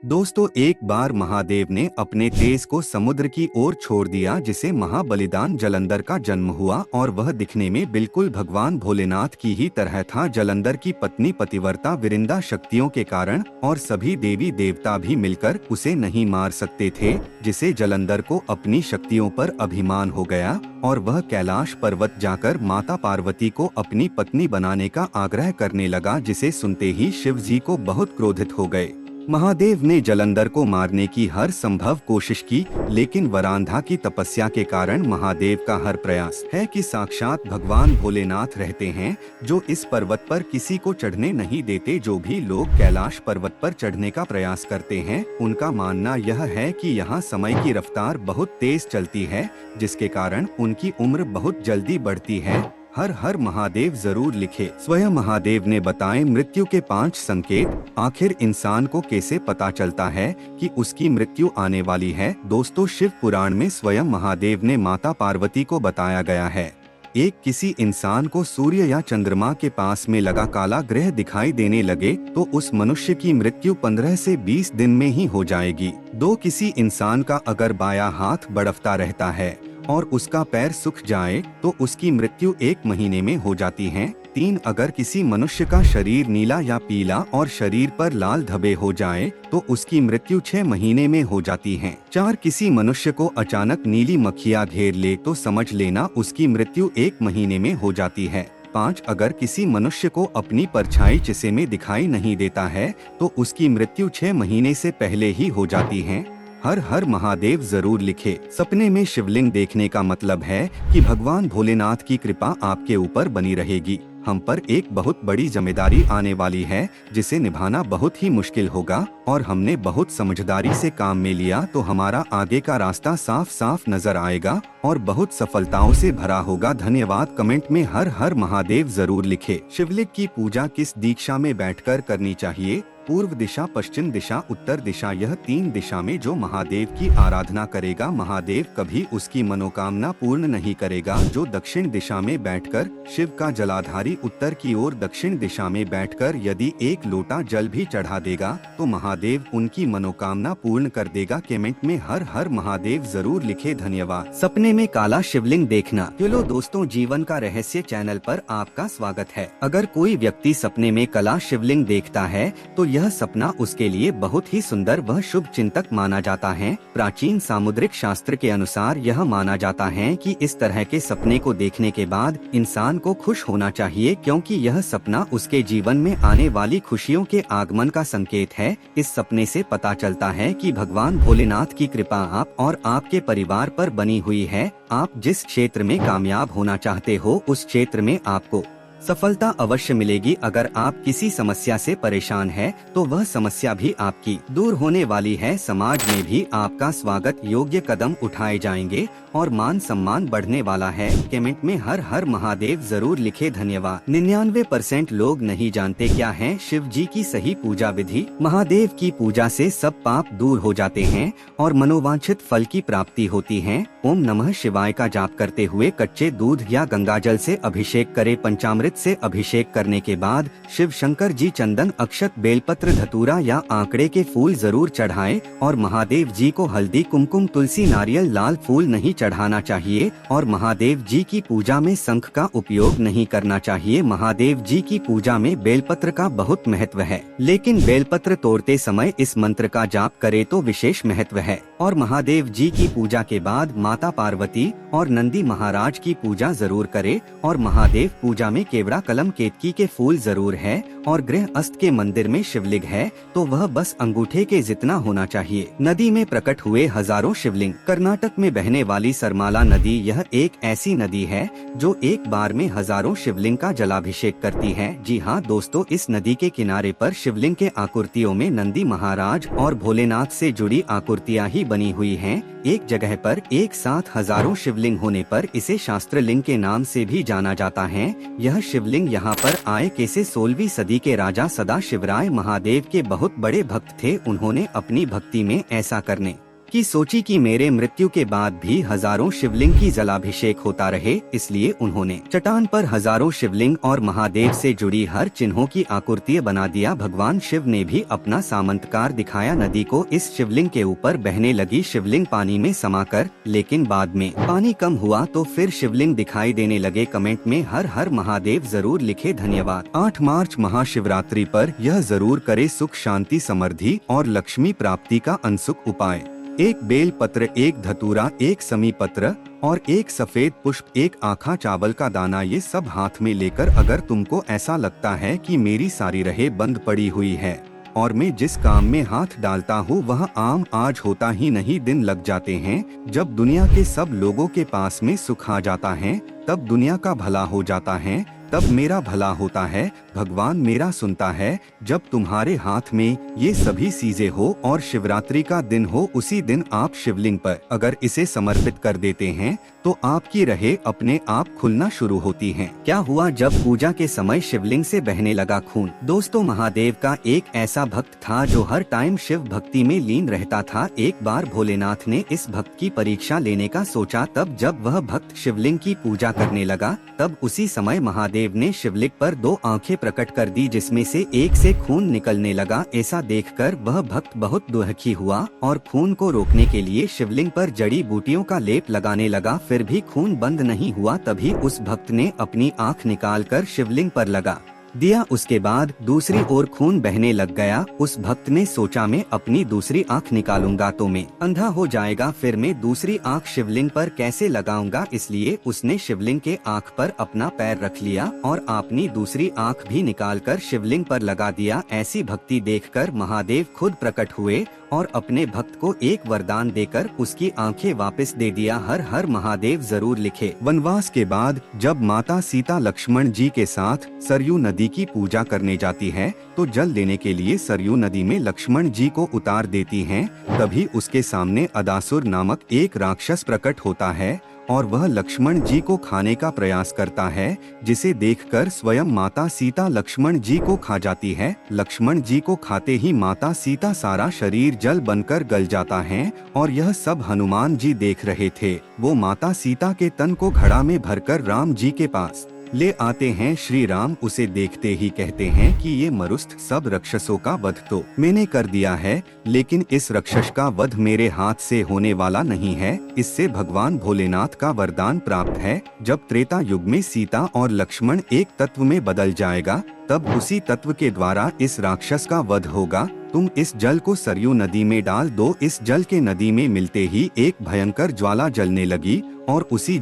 दोस्तों, एक बार महादेव ने अपने तेज को समुद्र की ओर छोड़ दिया जिसे महाबलिदान जलंधर का जन्म हुआ और वह दिखने में बिल्कुल भगवान भोलेनाथ की ही तरह था। जलंधर की पत्नी पतिव्रता विरिंदा शक्तियों के कारण और सभी देवी देवता भी मिलकर उसे नहीं मार सकते थे, जिसे जलंधर को अपनी शक्तियों पर अभिमान हो गया और वह कैलाश पर्वत जाकर माता पार्वती को अपनी पत्नी बनाने का आग्रह करने लगा, जिसे सुनते ही शिव जी को बहुत क्रोधित हो गए। महादेव ने जलंधर को मारने की हर संभव कोशिश की, लेकिन वरांधा की तपस्या के कारण महादेव का हर प्रयास है कि साक्षात भगवान भोलेनाथ रहते हैं, जो इस पर्वत पर किसी को चढ़ने नहीं देते। जो भी लोग कैलाश पर्वत पर चढ़ने का प्रयास करते हैं, उनका मानना यह है कि यहाँ समय की रफ्तार बहुत तेज चलती है, जिसके कारण उनकी उम्र बहुत जल्दी बढ़ती है। हर हर महादेव जरूर लिखे। स्वयं महादेव ने बताए मृत्यु के 5 संकेत। आखिर इंसान को कैसे पता चलता है कि उसकी मृत्यु आने वाली है? दोस्तों, शिव पुराण में स्वयं महादेव ने माता पार्वती को बताया गया है। एक, किसी इंसान को सूर्य या चंद्रमा के पास में लगा काला ग्रह दिखाई देने लगे तो उस मनुष्य की मृत्यु 15 से 20 दिन में ही हो जाएगी। 2, किसी इंसान का अगर बायां हाथ बढ़ता रहता है और उसका पैर सूख जाए तो उसकी मृत्यु 1 महीने में हो जाती है। 3, अगर किसी मनुष्य का शरीर नीला या पीला और शरीर पर लाल धब्बे हो जाए तो उसकी मृत्यु 6 महीने में हो जाती है। 4, किसी मनुष्य को अचानक नीली मक्खियाँ घेर ले तो समझ लेना उसकी मृत्यु 1 महीने में हो जाती है। 5, अगर किसी मनुष्य को अपनी परछाई शीशे में दिखाई नहीं देता है तो उसकी मृत्यु 6 महीने से पहले ही हो जाती है। हर हर महादेव जरूर लिखे। सपने में शिवलिंग देखने का मतलब है कि भगवान भोलेनाथ की कृपा आपके ऊपर बनी रहेगी। हम पर एक बहुत बड़ी जिम्मेदारी आने वाली है, जिसे निभाना बहुत ही मुश्किल होगा और हमने बहुत समझदारी से काम में लिया तो हमारा आगे का रास्ता साफ साफ नजर आएगा और बहुत सफलताओं से भरा होगा। धन्यवाद। कमेंट में हर हर महादेव जरूर लिखे। शिवलिंग की पूजा किस दीक्षा में बैठकर करनी चाहिए? पूर्व दिशा, पश्चिम दिशा, उत्तर दिशा, यह 3 दिशा में जो महादेव की आराधना करेगा, महादेव कभी उसकी मनोकामना पूर्ण नहीं करेगा। जो दक्षिण दिशा में बैठकर शिव का जलाधारी उत्तर की ओर दक्षिण दिशा में बैठकर यदि 1 लोटा जल भी चढ़ा देगा तो महादेव उनकी मनोकामना पूर्ण कर देगा। कमेंट में हर हर महादेव जरूर लिखे। धन्यवाद। सपने में काला शिवलिंग देखना। हेलो दोस्तों, जीवन का रहस्य चैनल पर आपका स्वागत है। अगर कोई व्यक्ति सपने में काला शिवलिंग देखता है तो यह सपना उसके लिए बहुत ही सुंदर व शुभ चिंतक माना जाता है। प्राचीन सामुद्रिक शास्त्र के अनुसार यह माना जाता है कि इस तरह के सपने को देखने के बाद इंसान को खुश होना चाहिए, क्योंकि यह सपना उसके जीवन में आने वाली खुशियों के आगमन का संकेत है। इस सपने से पता चलता है कि भगवान भोलेनाथ की कृपा आप और आपके परिवार पर बनी हुई है। आप जिस क्षेत्र में कामयाब होना चाहते हो उस क्षेत्र में आपको सफलता अवश्य मिलेगी। अगर आप किसी समस्या से परेशान हैं, तो वह समस्या भी आपकी दूर होने वाली है। समाज में भी आपका स्वागत योग्य कदम उठाए जाएंगे और मान सम्मान बढ़ने वाला है। कमेंट में हर हर महादेव जरूर लिखे। धन्यवाद। 99% लोग नहीं जानते क्या है शिव जी की सही पूजा विधि। महादेव की पूजा से सब पाप दूर हो जाते हैं और मनोवांछित फल की प्राप्ति होती है। ओम नमः शिवाय का जाप करते हुए कच्चे दूध या गंगाजल से अभिषेक करें। पंचामृत से अभिषेक करने के बाद शिव शंकर जी चंदन, अक्षत, बेलपत्र, धतूरा या आंकड़े के फूल जरूर चढ़ाएं और महादेव जी को हल्दी, कुमकुम, तुलसी, नारियल, लाल फूल नहीं चढ़ाना चाहिए और महादेव जी की पूजा में शंख का उपयोग नहीं करना चाहिए। महादेव जी की पूजा में बेलपत्र का बहुत महत्व है, लेकिन बेलपत्र तोड़ते समय इस मंत्र का जाप करे तो विशेष महत्व है। और महादेव जी की पूजा के बाद माता पार्वती और नंदी महाराज की पूजा जरूर करे और महादेव पूजा में केवड़ा, कलम, केतकी के फूल जरूर है और गृह अस्त के मंदिर में शिवलिंग है तो वह बस अंगूठे के जितना होना चाहिए। नदी में प्रकट हुए हजारों शिवलिंग। कर्नाटक में बहने वाली सरमाला नदी यह एक ऐसी नदी है जो एक बार में हजारों शिवलिंग का जलाभिषेक करती है। जी हाँ दोस्तों, इस नदी के किनारे पर शिवलिंग के आकृतियों में नंदी महाराज और भोलेनाथ से जुड़ी आकृतियाँ ही बनी हुई हैं। एक जगह पर एक साथ हजारों शिवलिंग होने पर इसे शास्त्र लिंग के नाम से भी जाना जाता है। यह शिवलिंग यहाँ पर आए कैसे? 16वीं सदी के राजा सदा शिवराय महादेव के बहुत बड़े भक्त थे। उन्होंने अपनी भक्ति में ऐसा करने देवकी सोची कि मेरे मृत्यु के बाद भी हजारों शिवलिंग की जलाभिषेक होता रहे, इसलिए उन्होंने चट्टान पर हजारों शिवलिंग और महादेव से जुड़ी हर चिन्हों की आकृति बना दिया। भगवान शिव ने भी अपना सामंतकार दिखाया। नदी को इस शिवलिंग के ऊपर बहने लगी। शिवलिंग पानी में समाकर, लेकिन बाद में पानी कम हुआ तो फिर शिवलिंग दिखाई देने लगे। कमेंट में हर हर महादेव जरूर लिखे। धन्यवाद। 8 मार्च महाशिवरात्रि पर यह जरूर करे सुख शांति समृद्धि और लक्ष्मी प्राप्ति का अनसुख उपाय। 1 बेल पत्र, 1 धतूरा, 1 समी पत्र और 1 सफेद पुष्प, 1 आखा चावल का दाना, ये सब हाथ में लेकर अगर तुमको ऐसा लगता है कि मेरी सारी राहें बंद पड़ी हुई है और मैं जिस काम में हाथ डालता हूँ वह आम आज होता ही नहीं, दिन लग जाते हैं। जब दुनिया के सब लोगों के पास में सुख आ जाता है, तब दुनिया का भला हो जाता है, तब मेरा भला होता है, भगवान मेरा सुनता है। जब तुम्हारे हाथ में ये सभी चीजें हो और शिवरात्रि का दिन हो, उसी दिन आप शिवलिंग पर अगर इसे समर्पित कर देते हैं तो आपकी राहें अपने आप खुलना शुरू होती हैं। क्या हुआ जब पूजा के समय शिवलिंग से बहने लगा खून? दोस्तों, महादेव का एक ऐसा भक्त था जो हर टाइम शिव भक्ति में लीन रहता था। एक बार भोलेनाथ ने इस भक्त की परीक्षा लेने का सोचा। तब जब वह भक्त शिवलिंग की पूजा करने लगा, तब उसी समय महादेव ने शिवलिंग पर 2 आंखें प्रकट कर दी, जिसमें से एक से खून निकलने लगा। ऐसा देखकर वह भक्त बहुत दुखी हुआ और खून को रोकने के लिए शिवलिंग पर जड़ी बूटियों का लेप लगाने लगा, फिर भी खून बंद नहीं हुआ। तभी उस भक्त ने अपनी आंख निकालकर शिवलिंग पर लगा दिया। उसके बाद दूसरी ओर खून बहने लग गया। उस भक्त ने सोचा, मैं अपनी दूसरी आंख निकालूंगा तो मैं अंधा हो जाएगा, फिर मैं दूसरी आंख शिवलिंग पर कैसे लगाऊंगा। इसलिए उसने शिवलिंग के आंख पर अपना पैर रख लिया और अपनी दूसरी आंख भी निकालकर शिवलिंग पर लगा दिया। ऐसी भक्ति देखकर महादेव खुद प्रकट हुए और अपने भक्त को एक वरदान देकर उसकी आंखें वापस दे दिया। हर हर महादेव जरूर लिखे। वनवास के बाद जब माता सीता लक्ष्मण जी के साथ सरयू नदी की पूजा करने जाती है तो जल लेने के लिए सरयू नदी में लक्ष्मण जी को उतार देती हैं। तभी उसके सामने अदासुर नामक एक राक्षस प्रकट होता है और वह लक्ष्मण जी को खाने का प्रयास करता है, जिसे देखकर स्वयं माता सीता लक्ष्मण जी को खा जाती है। लक्ष्मण जी को खाते ही माता सीता सारा शरीर जल बनकर गल जाता है और यह सब हनुमान जी देख रहे थे। वो माता सीता के तन को घड़ा में भरकर राम जी के पास ले आते हैं। श्री राम उसे देखते ही कहते हैं कि ये मरुष्ट सब राक्षसों का वध तो मैंने कर दिया है, लेकिन इस राक्षस का वध मेरे हाथ से होने वाला नहीं है। इससे भगवान भोलेनाथ का वरदान प्राप्त है। जब त्रेता युग में सीता और लक्ष्मण एक तत्व में बदल जाएगा, तब उसी तत्व के द्वारा इस राक्षस का वध होगा। तुम इस जल को सरयू नदी में डाल दो। इस जल के नदी में मिलते ही एक भयंकर ज्वाला जलने लगी और उसी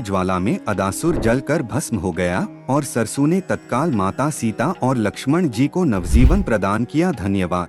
ज्वाला में अदासुर जलकर भस्म हो गया और सरसू ने तत्काल माता सीता और लक्ष्मण जी को नवजीवन प्रदान किया। धन्यवाद।